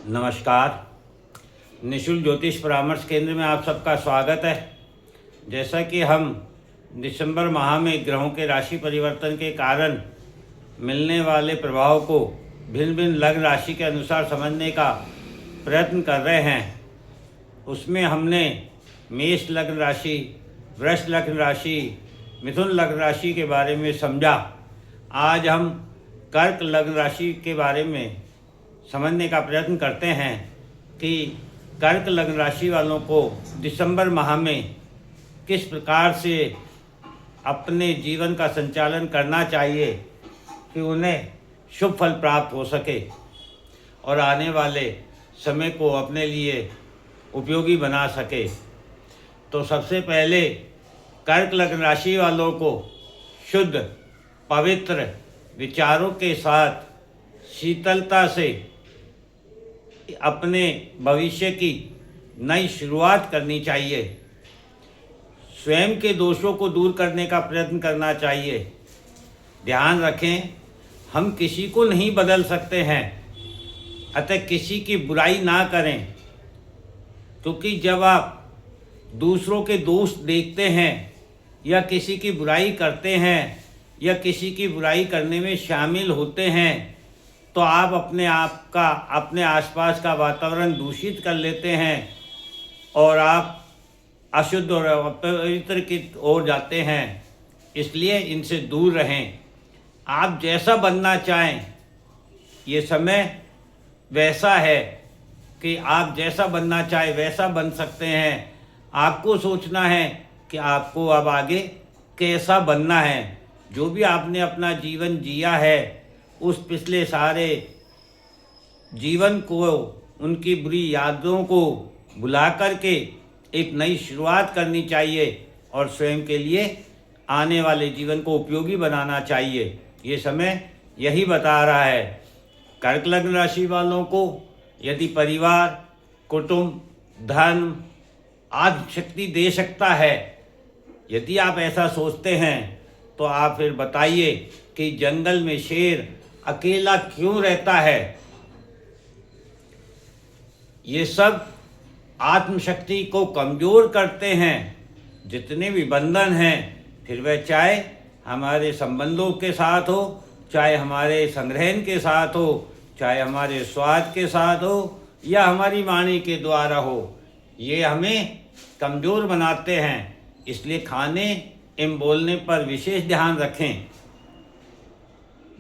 नमस्कार। निःशुल्क ज्योतिष परामर्श केंद्र में आप सबका स्वागत है। जैसा कि हम दिसंबर माह में ग्रहों के राशि परिवर्तन के कारण मिलने वाले प्रभाव को भिन्न भिन्न लग्न राशि के अनुसार समझने का प्रयत्न कर रहे हैं, उसमें हमने मेष लग्न राशि, वृष लग्न राशि, मिथुन लग्न राशि के बारे में समझा। आज हम कर्क लग्न राशि के बारे में समझने का प्रयत्न करते हैं कि कर्क लग्न राशि वालों को दिसंबर माह में किस प्रकार से अपने जीवन का संचालन करना चाहिए कि उन्हें शुभ फल प्राप्त हो सके और आने वाले समय को अपने लिए उपयोगी बना सके। तो सबसे पहले कर्क लग्न राशि वालों को शुद्ध पवित्र विचारों के साथ शीतलता से अपने भविष्य की नई शुरुआत करनी चाहिए। स्वयं के दोषों को दूर करने का प्रयत्न करना चाहिए। ध्यान रखें, हम किसी को नहीं बदल सकते हैं, अतः किसी की बुराई ना करें, क्योंकि जब आप दूसरों के दोष देखते हैं या किसी की बुराई करते हैं या किसी की बुराई करने में शामिल होते हैं तो आप अपने आसपास का वातावरण दूषित कर लेते हैं और आप अशुद्ध और अपवित्र की ओर जाते हैं। इसलिए इनसे दूर रहें। आप जैसा बनना चाहें, ये समय वैसा है कि आप जैसा बनना चाहें वैसा बन सकते हैं। आपको सोचना है कि आपको अब आगे कैसा बनना है। जो भी आपने अपना जीवन जिया है, उस पिछले सारे जीवन को, उनकी बुरी यादों को भुला करके एक नई शुरुआत करनी चाहिए और स्वयं के लिए आने वाले जीवन को उपयोगी बनाना चाहिए। ये समय यही बता रहा है। कर्क लग्न राशि वालों को यदि परिवार, कुटुंब, धर्म आदि शक्ति दे सकता है, यदि आप ऐसा सोचते हैं तो आप फिर बताइए कि जंगल में शेर अकेला क्यों रहता है। ये सब आत्मशक्ति को कमज़ोर करते हैं। जितने भी बंधन हैं, फिर वह चाहे हमारे संबंधों के साथ हो, चाहे हमारे संग्रहण के साथ हो, चाहे हमारे स्वाद के साथ हो या हमारी वाणी के द्वारा हो, ये हमें कमज़ोर बनाते हैं। इसलिए खाने एवं बोलने पर विशेष ध्यान रखें।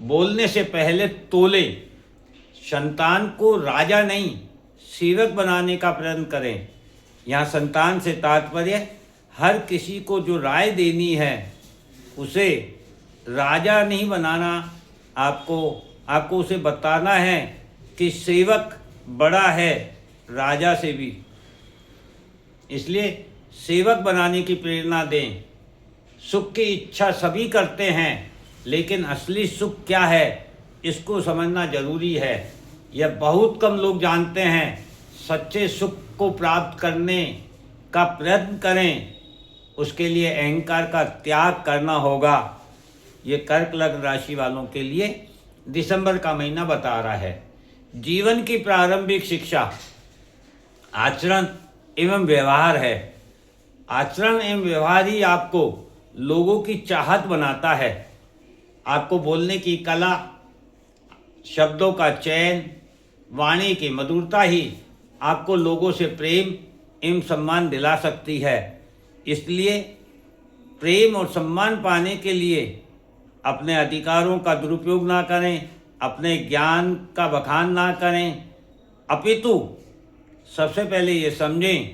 बोलने से पहले तोले। संतान को राजा नहीं, सेवक बनाने का प्रयत्न करें। यहाँ संतान से तात्पर्य हर किसी को जो राय देनी है उसे राजा नहीं बनाना। आपको उसे बताना है कि सेवक बड़ा है राजा से भी, इसलिए सेवक बनाने की प्रेरणा दें। सुख की इच्छा सभी करते हैं, लेकिन असली सुख क्या है इसको समझना जरूरी है। यह बहुत कम लोग जानते हैं। सच्चे सुख को प्राप्त करने का प्रयत्न करें, उसके लिए अहंकार का त्याग करना होगा। ये कर्क लग्न राशि वालों के लिए दिसंबर का महीना बता रहा है। जीवन की प्रारंभिक शिक्षा आचरण एवं व्यवहार है। आचरण एवं व्यवहार ही आपको लोगों की चाहत बनाता है। आपको बोलने की कला, शब्दों का चयन, वाणी की मधुरता ही आपको लोगों से प्रेम एवं सम्मान दिला सकती है। इसलिए प्रेम और सम्मान पाने के लिए अपने अधिकारों का दुरुपयोग ना करें, अपने ज्ञान का बखान ना करें, अपितु सबसे पहले ये समझें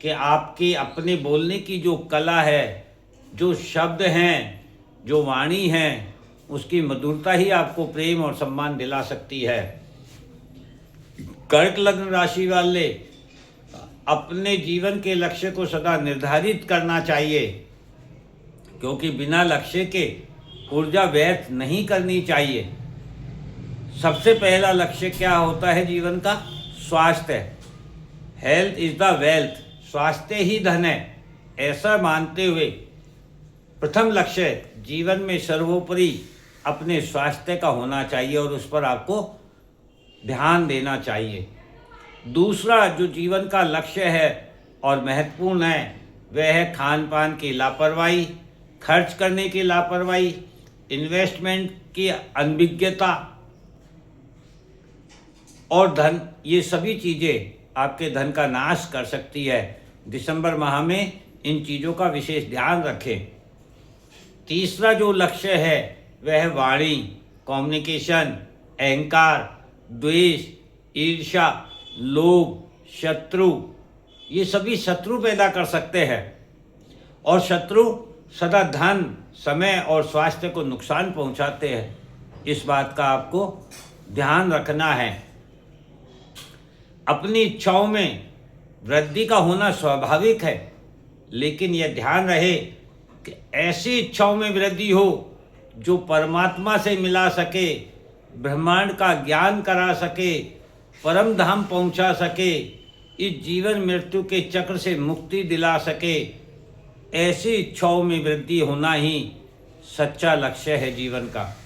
कि आपकी अपने बोलने की जो कला है, जो शब्द हैं, जो वाणी है, उसकी मधुरता ही आपको प्रेम और सम्मान दिला सकती है। कर्क लग्न राशि वाले अपने जीवन के लक्ष्य को सदा निर्धारित करना चाहिए, क्योंकि बिना लक्ष्य के ऊर्जा व्यर्थ नहीं करनी चाहिए। सबसे पहला लक्ष्य क्या होता है जीवन का? स्वास्थ्य। Health is the wealth. स्वास्थ्य ही धन है। ऐसा मानते हुए प्रथम लक्ष्य जीवन में सर्वोपरि अपने स्वास्थ्य का होना चाहिए और उस पर आपको ध्यान देना चाहिए। दूसरा जो जीवन का लक्ष्य है और महत्वपूर्ण है वह है खान पान की लापरवाही, खर्च करने की लापरवाही, इन्वेस्टमेंट की अनभिज्ञता और धन। ये सभी चीज़ें आपके धन का नाश कर सकती है। दिसंबर माह में इन चीज़ों का विशेष ध्यान रखें। तीसरा जो लक्ष्य है वह है वाणी, कम्युनिकेशन, अहंकार, द्वेष, ईर्ष्या, लोभ, शत्रु। ये सभी शत्रु पैदा कर सकते हैं और शत्रु सदा धन, समय और स्वास्थ्य को नुकसान पहुंचाते हैं। इस बात का आपको ध्यान रखना है। अपनी इच्छाओं में वृद्धि का होना स्वाभाविक है, लेकिन यह ध्यान रहे कि ऐसी इच्छाओं में वृद्धि हो जो परमात्मा से मिला सके, ब्रह्मांड का ज्ञान करा सके, परम धाम पहुंचा सके, इस जीवन मृत्यु के चक्र से मुक्ति दिला सके। ऐसी इच्छाओं में वृद्धि होना ही सच्चा लक्ष्य है जीवन का।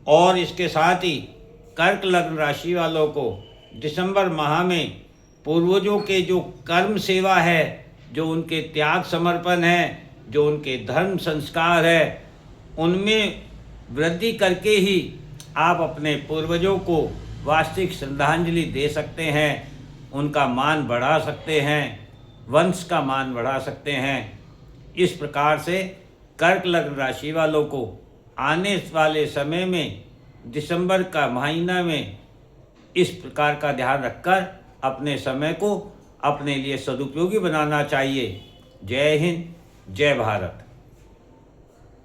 और इसके साथ ही कर्क लग्न राशि वालों को दिसंबर माह में पूर्वजों के जो कर्म सेवा है, जो उनके त्याग समर्पण है, जो उनके धर्म संस्कार है, उनमें वृद्धि करके ही आप अपने पूर्वजों को वास्तविक श्रद्धांजलि दे सकते हैं, उनका मान बढ़ा सकते हैं, वंश का मान बढ़ा सकते हैं। इस प्रकार से कर्क लग्न राशि वालों को आने वाले समय में दिसंबर का महीना में इस प्रकार का ध्यान रखकर अपने समय को अपने लिए सदुपयोगी बनाना चाहिए। जय हिंद, जय भारत।